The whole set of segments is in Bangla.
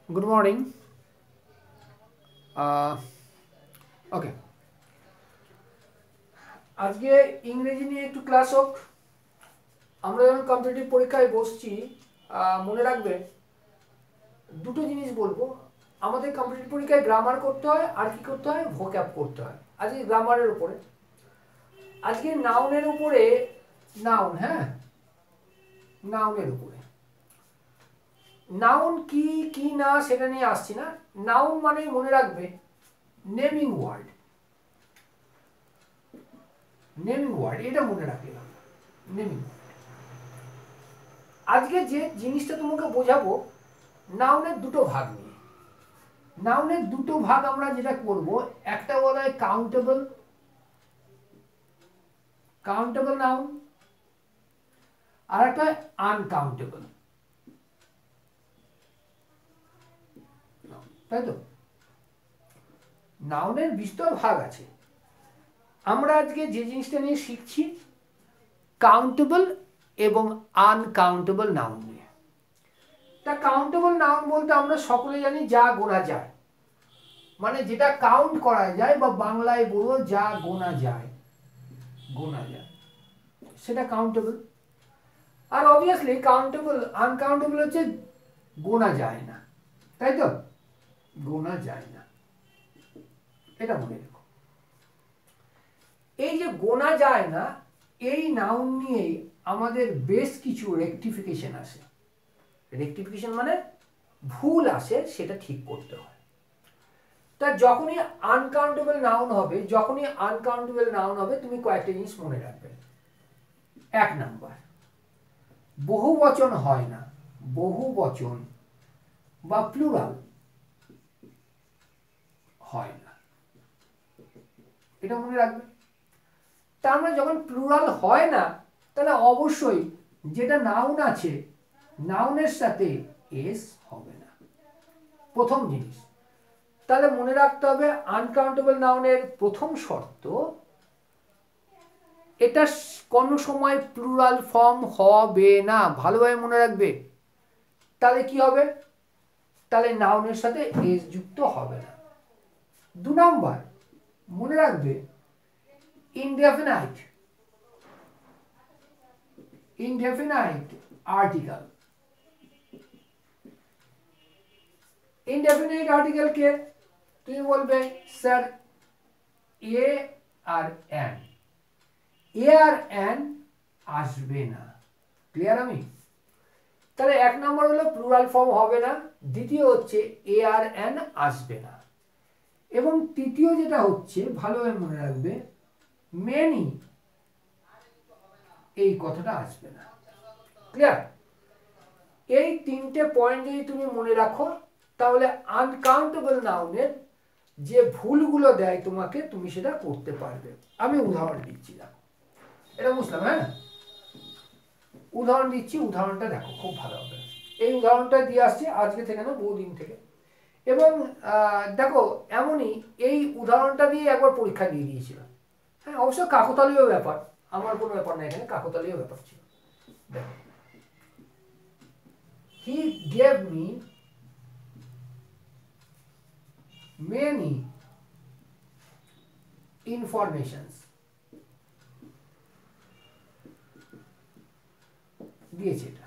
Good morning. ওকে, আজকে ইংরেজি নিয়ে একটু ক্লাস হোক। আমরা যখন কম্পিটিটিভ পরীক্ষায় বসছি, মনে রাখবে দুটো জিনিস বলবো। আমাদের কম্পিটিটিভ পরীক্ষায় গ্রামার করতে হয়, আর কি করতে হয়, ভোক্যাব করতে হয়। আজকে গ্রামারের উপরে, আজকে নাউনের উপরে, নাউন, হ্যাঁ, নাউনের উপরে। নাউন কি কি না সেটা নিয়ে আসছি না। নাউন মানে মনে রাখবে নেমিং ওয়ার্ড, নেমিং ওয়ার্ড, এটা মনে রাখলে হবে। Naming word. আজকে যে জিনিসটা তোমাকে বোঝাবো নাউনের দুটো ভাগ নিয়ে। নাউনের দুটো ভাগ আমরা যেটা করব, একটা বলা হয় কাউন্টেবল, কাউন্টেবল নাউন, আর একটা আনকাউন্টেবল, তাই তো? নাউনের বিস্তর ভাগ আছে। আমরা আজকে যে জিনিসটা নিয়ে শিখছি কাউন্টেবল এবং আনকাউন্টেবল নাউন নিয়ে। তা কাউন্টেবল নাউন বলতে আমরা সকলে জানি যা গোনা যায়, মানে যেটা কাউন্ট করা যায়, বা বাংলায় বলবো যা গোনা যায়, গোনা যায়, সেটা কাউন্টেবল। আর অবভিয়াসলি কাউন্টেবল, আনকাউন্টেবল হচ্ছে গোনা যায় না, তাই তো? গোনা যায় না, এটা মনে রেখো। এই যে গোনা যায় না, এই নাউন নিয়েই আমাদের বেশ কিছু রেকটিফিকেশন আসে। রেকটিফিকেশন মানে ভুল আসে, সেটা ঠিক করতে হয়। তা যখনই আনকাউন্টেবল নাউন হবে, যখনই আনকাউন্টেবল নাউন হবে, তুমি কয়েকটা জিনিস মনে রাখবে। এক নাম্বার, বহু বচন হয় না, বহু বচন বা প্লুরাল হয় না, এটা মনে রাখবে। তার মানে যখন প্লুরাল হয় না, তাহলে অবশ্যই যেটা নাউন আছে নাউনের সাথে এস হবে না, প্রথম জিনিস। তাহলে মনে রাখতে হবে আনকাউন্টেবল নাউনের প্রথম শর্ত, এটা কোনো সময় প্লুরাল ফর্ম হবে না, ভালোভাবে মনে রাখবে। তাহলে কি হবে? তাহলে নাউনের সাথে এস যুক্ত হবে না। দু নাম্বার, মনে রাখবে indefinite, indefinite article. Indefinite article কে তুমি বলবে স্যার এ আর এন, এ আর এন আসবে না। ক্লিয়ার? আমি তাহলে এক নম্বর হলো প্লুরাল ফর্ম হবে না, দ্বিতীয় হচ্ছে এ আর এন আসবে না, এবং তৃতীয় যেটা হচ্ছে ভালোভাবে মনে রাখবে মেনি, এই কথাটা আসবে না। ক্লিয়ার? এই তিনটে পয়েন্ট যদি তুমি মনে রাখো, তাহলে আনকাউন্টেবল নাউনের যে ভুলগুলো দেয় তোমাকে, তুমি সেটা করতে পারবে। আমি উদাহরণ দিচ্ছি, দেখো, এটা বুঝলাম, হ্যাঁ? উদাহরণ দিচ্ছি, উদাহরণটা দেখো, খুব ভালো হবে। এই উদাহরণটা দিয়ে আসছে আজকে থেকে না, বহুদিন থেকে। এবং দেখো, এমনই এই উদাহরণটা দিয়ে একবার পরীক্ষা দিয়ে দিয়েছিল। হ্যাঁ, অবশ্য কাকতালীয় ব্যাপার, আমার কোনো ব্যাপার না, এখানে কাকতালীয় ব্যাপার ছিল। দেখো, he gave me many informations, দিয়েছে এটা।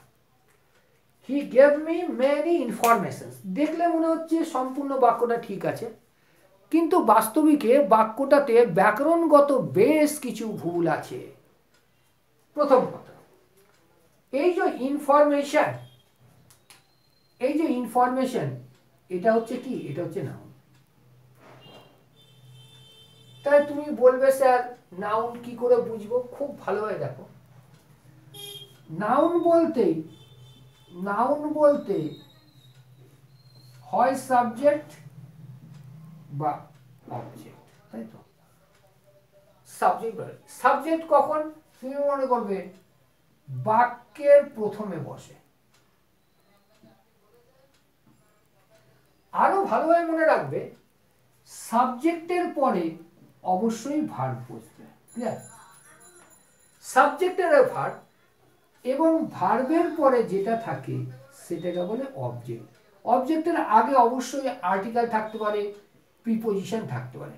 he gave me many informations, দেখলে মনে হচ্ছে সম্পূর্ণ বাক্যটা ঠিক আছে, কিন্তু বাস্তবিকে বাক্যটাতে ব্যাকরণগত বেশ কিছু ভুল আছে। প্রথম কথা, এই যে ইনফরমেশন, এই যে ইনফরমেশন, এটা হচ্ছে কি? এটা হচ্ছে নাউন। তাই তুমি বলবে স্যার নাউন কি করে বুঝবো? খুব ভালোভাবে দেখো, নাউন বলতে, নাউন বলতে হয় সাবজেক্ট বা অবজেক্ট, তাই তো? সাবজেক্ট, সাবজেক্ট কখন তুমি মনে করবে? বাক্যের প্রথমে বসে। আরো ভালোভাবে মনে রাখবে সাবজেক্টের পরে অবশ্যই ভার্ব বসবে। ক্লিয়ার? সাবজেক্টের ভার্ব, এবং ভার্বের পরে যেটা থাকে সেটাকে বলে অবজেক্ট। অবজেক্টের আগে অবশ্যই আর্টিকেল থাকতে পারে, প্রিপোজিশন থাকতে পারে।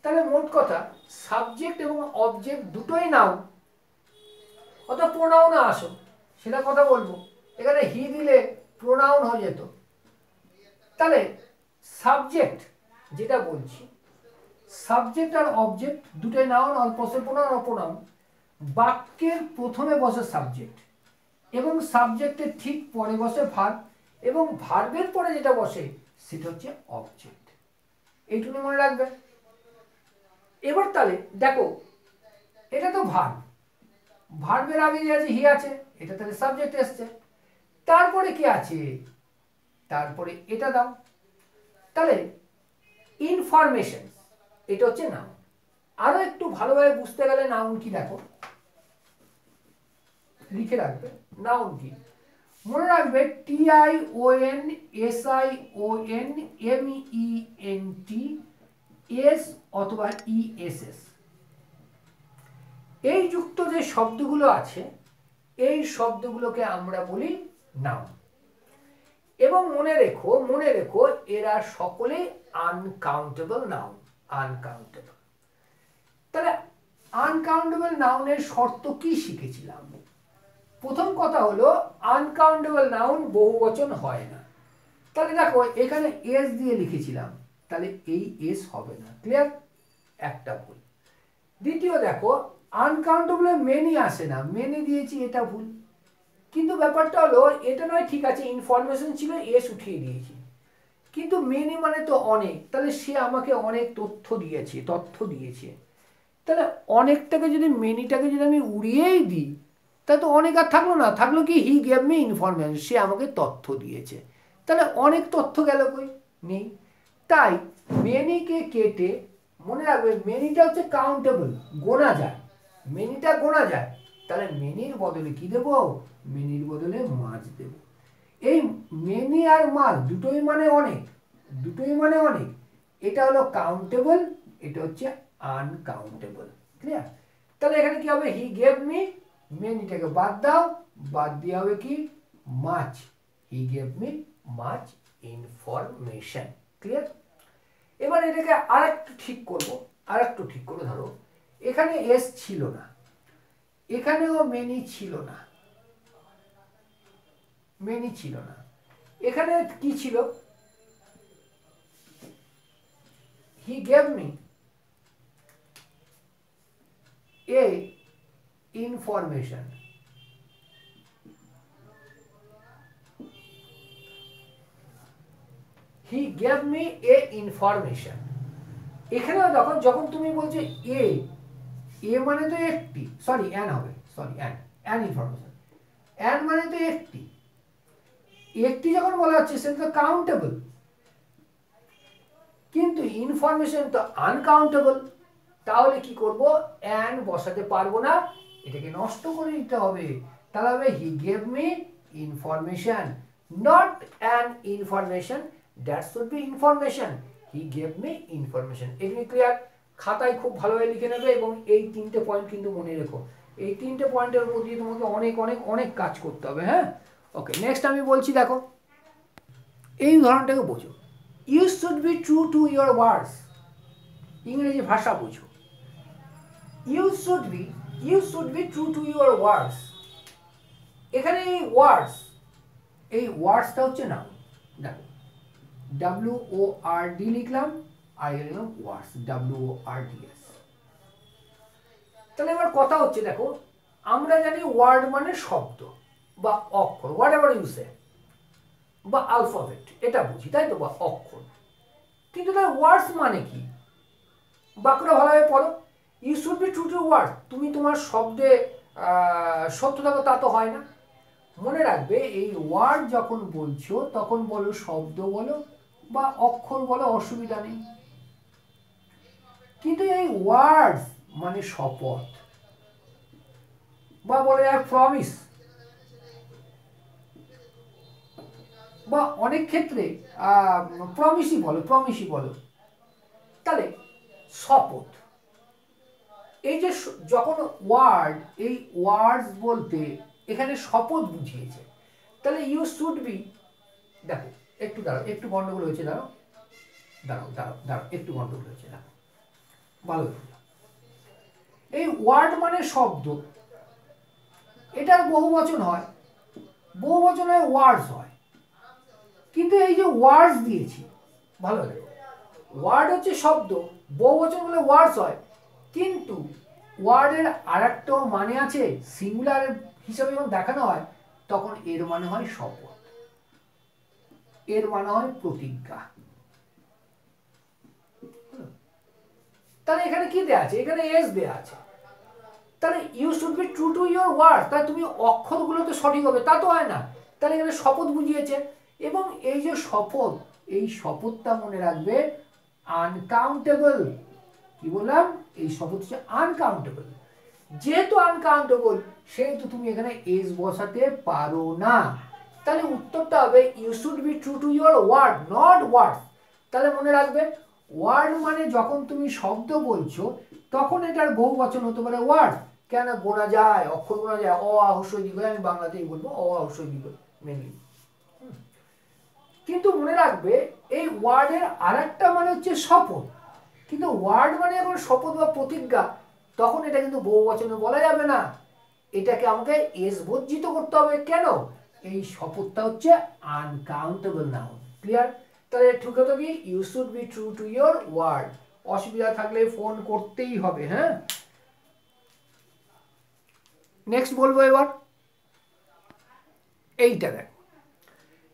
তাহলে মোট কথা সাবজেক্ট এবং অবজেক্ট দুটোই নাউন, অর্থাৎ প্রোনাউনে আসো সেটা কথা বলবো। এখানে হি দিলে প্রোনাউন হয়ে যেত। তাহলে সাবজেক্ট যেটা বলছি, সাবজেক্ট আর অবজেক্ট দুটোই নাউন, অর পসেসিভ প্রোনাউন অপ্রোনাউন। বাক্যের প্রথমে বসে সাবজেক্ট এবং সাবজেক্টের ঠিক পরে বসে ভার্ব, এবং ভার্বের পরে যেটা বসে সেটা হচ্ছে অবজেক্ট। এইটুকু মনে রাখবে। এবার তাহলে দেখো এটা তো ভার্ব, ভার্বের আগে যে আছে হি আছে, এটা তাহলে সাবজেক্ট এসছে। তারপরে কি আছে, তারপরে এটা দাও। তাহলে ইনফরমেশন এটা হচ্ছে নাউন। আরো একটু ভালোভাবে বুঝতে গেলে নাউন কি দেখো, লিখে রাখবে নাউন কি। মনে রাখবে TIONSIONMENT অথবা ESS, এই যুক্ত যে শব্দগুলো আছে এই শব্দগুলোকে আমরা বলি নাউন। এবং মনে রেখো এরা সকলে আনকাউন্টেবল নাউন, আনকাউন্টেবল। তাহলে আনকাউন্টেবল নাউনের শর্ত কি শিখেছিলাম? প্রথম কথা হলো আনকাউন্টেবল নাউন বহুবচন হয় না। তাহলে দেখো এখানে এস দিয়ে লিখেছিলাম, তাহলে এই এস হবে না, ক্লিয়ার? একটা ভুল। দ্বিতীয় দেখো আনকাউন্টেবল মেনি আসে না, মেনি দিয়েছি, এটা ভুল। কিন্তু ব্যাপারটা হলো এটা নয়, ঠিক আছে ইনফরমেশন ছিল এস উঠিয়ে দিয়েছি, কিন্তু মেনি মানে তো অনেক, তাহলে সে আমাকে অনেক তথ্য দিয়েছে। তাহলে অনেকটাকে যদি মেনিটাকে যদি আমি উড়িয়েই দিই তাহলে তো অনেক আর থাকলো না, থাকলো কি হি গেভ মি ইনফরমেশন, সে আমাকে তথ্য দিয়েছে। তাহলে অনেক তথ্য গেল কই, নেই। তাই মেনিকে কেটে মনে রাখবে মেনিটা হচ্ছে কাউন্টেবল, গোনা যায়, মেনিটা গোনা যায়। তাহলে মেনির বদলে কি দেব, মেনির বদলে মাছ দেব। এই মেনি আর মাছ দুটোই মানে অনেক, দুটোই মানে অনেক। এটা হলো কাউন্টেবল, এটা হচ্ছে আনকাউন্টেবল, ক্লিয়ার? তাহলে এখানে কি হবে, হি গেভ মি, মেনিটাকে বাদ দাও, বাদ দিয়ে হবে কি much, he gave me much information, clear? এবার এটাকে আরেকটু ঠিক করবো, ধরো এখানে এস ছিল না, এখানেও মেনি ছিল না, এখানে কি ছিল, হি gave me a information. He gave me a information. এখানেও দেখো যখন তুমি বলছো এ মানে তো একটি, সরি অ্যান হবে, অ্যান ইনফরমেশন, অ্যান মানে তো একটি যখন বলা হচ্ছে সেটা তো কাউন্টেবল, কিন্তু ইনফরমেশন তো আনকাউন্টেবল। তাহলে কি করব, অ্যান বসাতে পারবো না, এটাকে নষ্ট করে দিতে হবে। তাহলে হবে হি gave me information, not an information, that should be information, he gave me information. এগুলি ক্লিয়ার? খাতায় খুব ভালোভাবে লিখে নেবে এবং এই তিনটে পয়েন্ট কিন্তু মনে রেখো। এই তিনটে পয়েন্টের উপর দিয়ে তোমাকে অনেক অনেক অনেক কাজ করতে হবে, হ্যাঁ? ওকে, নেক্সট আমি বলছি, দেখো এই উদাহরণটাকে বোঝো। You should be true to your words, ইংরেজি ভাষা বোঝো। You should be true to your words. এখানে এই ওয়ার্ডসটা হচ্ছে নাউন। দেখো WORD লিখলাম, আর লিখলাম ওয়ার্ডস, WORDS। তাহলে এবার কথা হচ্ছে, দেখো আমরা জানি ওয়ার্ড মানে শব্দ বা অক্ষর, হোয়াট এভার ইউ সে, বা আলফাবেট, এটা বুঝি, তাই তো, বা অক্ষর। কিন্তু তার ওয়ার্ডস মানে কি? বাক্যটা ভালোভাবে পড়ো। You should be true to word, তুমি তোমার শব্দে সত্য থাকো তা তো হয় না। মনে রাখবে এই ওয়ার্ড যখন বলছো তখন বলো শব্দ বলো বা অক্ষর বলো, অসুবিধা নেই। কিন্তু এই ওয়ার্ডস মানে শপথ, বা বলে আর প্রমিস, বা অনেক ক্ষেত্রে প্রমিসই বলো। তাহলে শপথ, এই যে যখন ওয়ার্ড, এই ওয়ার্ডস বলতে এখানে শপথ বুঝিয়েছে। তাহলে ইউ শুড বি দেখো একটু দাঁড়াও, একটু গন্ডগোল হয়েছে, দাঁড়াও দাঁড়াও দাঁড়াও দাঁড়াও, একটু গন্ডগোল হয়েছে, দেখো ভালো। এই ওয়ার্ড মানে শব্দ, এটার বহু বচন হয়, বহু বচন হয় ওয়ার্ডস হয়, কিন্তু এই যে ওয়ার্ডস দিয়েছি, ভালো দেখো, ওয়ার্ড হচ্ছে শব্দ, বহু বচন বলে ওয়ার্ডস হয়, কিন্তু ওয়ার্ডের আর একটা মানে আছে, সিঙ্গুলার হিসাবে যখন দেখানো হয় তখন এর মানে হয় শপথ, এর মানে হয় প্রতিজ্ঞা। তাহলে এখানে কি দেয়া আছে, এখানে এস দেয়া আছে, তাহলে you should be true to your word, তাহলে তুমি অক্ষরগুলো তো সঠিক হবে, তা তো হয় না, তাহলে এখানে শপথ বুঝিয়েছে। এবং এই যে শপথ, এই শপথটা মনে রাখবে আনকাউন্টেবল, কি বললাম, এই শপথ হচ্ছে আনকাউন্টেবল, যেহেতু আনকাউন্টেবল সেহেতু তুমি এখানে এস বসাতে পারো না, তাহলে উত্তরটা হবে you should be true to your word not words. তাহলে মনে রাখবে ওয়ার্ড মানে যখন তুমি শব্দ বলছো তখন এটার বহু বচন হতে পারে ওয়ার্ড, কেন গোনা যায়, অক্ষর গোনা যায়, অ আ হ্রস্বই দীর্ঘ, আমি বাংলাতেই বলবো অ আ হ্রস্বই দীর্ঘ মেনলি। কিন্তু মনে রাখবে এই ওয়ার্ডের আরেকটা মানে হচ্ছে শপথ, কিন্তু ওয়ার্ড মানে এখন শপথ বা প্রতিজ্ঞা, তখন এটা কিন্তু বহু বচনে বলা যাবে না, এটাকে আমাকে এস বর্জিত করতে হবে। কেন, এই শপথটা হচ্ছে আনকাউন্টেবল নাউন। ক্লিয়ার? তাহলে ঠিক হতো কি, you should be true to your word. অসুবিধা থাকলে ফোন করতেই হবে। হ্যাঁ, নেক্সট বলবো এবার এইটা দেখ,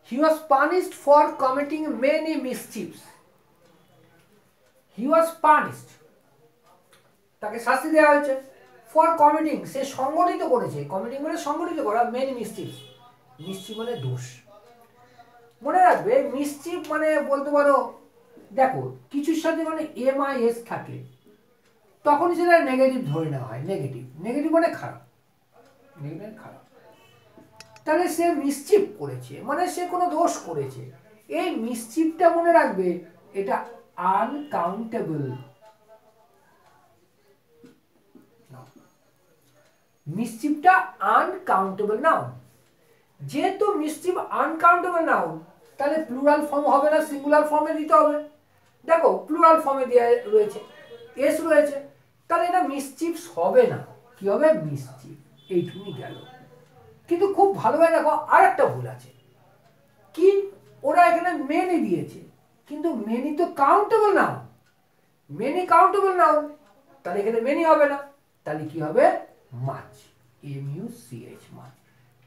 he was punished for committing many মিসচিভস। হি ওয়াজ পানিশড, তাকে শাস্তি দেওয়া হয়েছে, ফর কমিটিং, সে সংগঠিত করেছে, কমিটিং মানে সংগঠিত করা, মেনি মিসচিভস, মিসচিভ মানে দোষ। মনে রাখবে মিসচিভ মানে বলতে পারো, দেখো কিছুর সাথে মানে এম আই এস থাকে তখন সেটা নেগেটিভ ধরে নেওয়া হয়, নেগেটিভ, নেগেটিভ মানে খারাপ, নেগেটিভ খারাপ। তাহলে সে মিসচিভ করেছে মানে সে কোনো দোষ করেছে, এই মিসচিভটা মনে রাখবে এটা আনকাউন্টেবল, মিসচিভটা আনকাউন্টেবল নাউন। যেহেতু মিসচিভ আনকাউন্টেবল নাউন তাহলে প্লুরাল ফর্ম হবে না, সিঙ্গুলার ফর্মে দিতে হবে। দেখো প্লুরাল ফর্মে দেওয়া রয়েছে, এস রয়েছে, তাহলে এটা মিসচিভস হবে না, কি হবে, মিসচিভ, এইটুকুই গেল। কিন্তু খুব ভালোভাবে দেখো আর একটা ভুল আছে, কি, ওরা এখানে মেনি দিয়েছে, কিন্তু মেনি তো countable noun, many countable noun, তাহলে এখানে মেনি হবে না, তাহলে কি হবে, মাচ, MUCH, মাচ।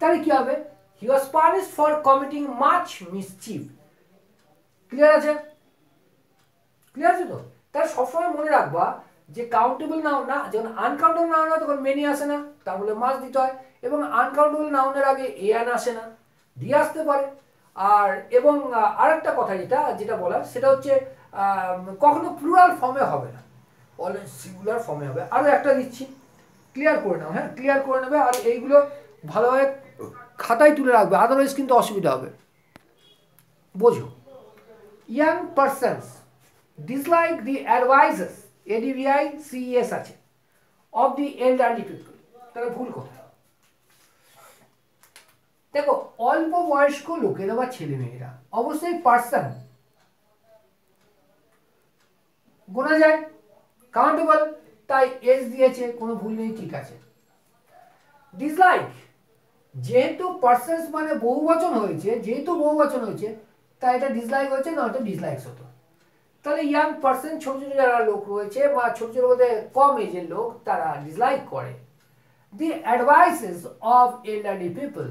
তাহলে কি হবে, he was punished for committing much mischief. Clear আছে? ক্লিয়ার আছে তো? তাহলে সবসময় মনে রাখবা যে কাউন্টেবল নাউন না, যখন আনকাউন্টেবল নাউন হয় তখন মেনি আসে না, তার বলে মাছ দিতে হয়, এবং আনকাউন্টেবল নাউনের আগে এন আসে না, দিয়ে আসতে পারে। আর এবং আরেকটা কথা যেটা যেটা বলার সেটা হচ্ছে কখনো প্লুরাল ফর্মে হবে না, অলওয়েজ সিঙ্গুলার ফর্মে হবে। আরও একটা দিচ্ছি, ক্লিয়ার করে নাও, হ্যাঁ ক্লিয়ার করে নেবে, আর এইগুলো ভালোভাবে খাতায় তুলে রাখবে, আদারওয়াইজ কিন্তু অসুবিধা হবে। বোঝো, young persons dislike the advices, ADVICES আছে, of the elderly people। তাহলে ভুল কোথায়, দেখো অল্প বয়স্ক লোকেরা বা ছেলে মেয়েরা, অবশ্যই পার্সন গোনা যায়, কাউন্টেবল, তাই এস দিয়েছে, কোনো ভুল নেই, ঠিক আছে। ডিসলাইক, যেহেতু পার্সনস মানে বহুবচন হয়েছে, যেহেতু বহুবচন হয়েছে তাই এটা ডিসলাইক হয়েছে, না এটা ডিসলাইকস হতো। তাহলে ইয়াং পার্সন, ছোট ছোট যারা লোক রয়েছে বা ছোট ছোট বলতে কম এজের লোক, তারা ডিসলাইক করে। দি অ্যাডভাইসেস অফ এল্ডারলি পিপল,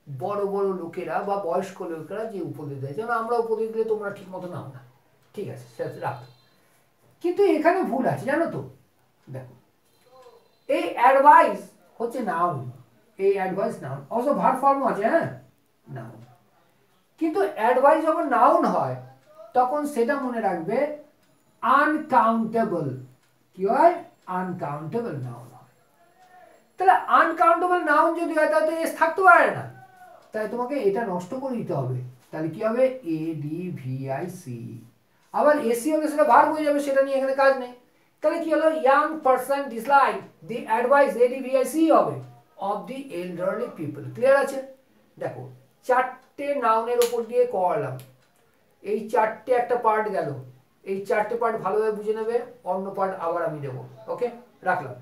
বড় বড় লোকেরা বা বয়স্ক লোকেরা যে উপদেশ দেয়, যেমন আমরা উপদেশ দিলে তোমরা ঠিক মতো নাও না, ঠিক আছে সেটা রাখো, কিন্তু এখানে ভুল আছে জানো তো। দেখো এই অ্যাডভাইস হচ্ছে নাউন, এই অ্যাডভাইস নাউন, অবশ্য ভার্ব ফর্মও আছে, হ্যাঁ নাউন, কিন্তু অ্যাডভাইস যখন নাউন হয় তখন সেটা মনে রাখবে আনকাউন্টেবল, কি হয়, আনকাউন্টেবল নাউন হয়। তাহলে আনকাউন্টেবল নাউন যদি হয় তাহলে এস থাকতে পারে না, তাই তোমাকে এটা নষ্ট করে দিতে হবে, তাহলে কি হবে, ADVIC, আবার এসি হলে সেটা ভার্ব হয়ে যাবে, সেটা নিয়ে এখানে কাজ নেই। তাহলে কি হলো, ইয়াং পারসন ডিসলাইক দি অ্যাডভাইস, ADVIC হবে, of the elderly people. Clear আছে? দেখো চারটে চারটে নাউনের ওপর দিয়ে করালাম, এই চারটে একটা পার্ট গেল, এই চারটে পার্ট ভালোভাবে বুঝে নেবে, অন্য পার্ট আবার আমি দেবো। ওকে, রাখলাম।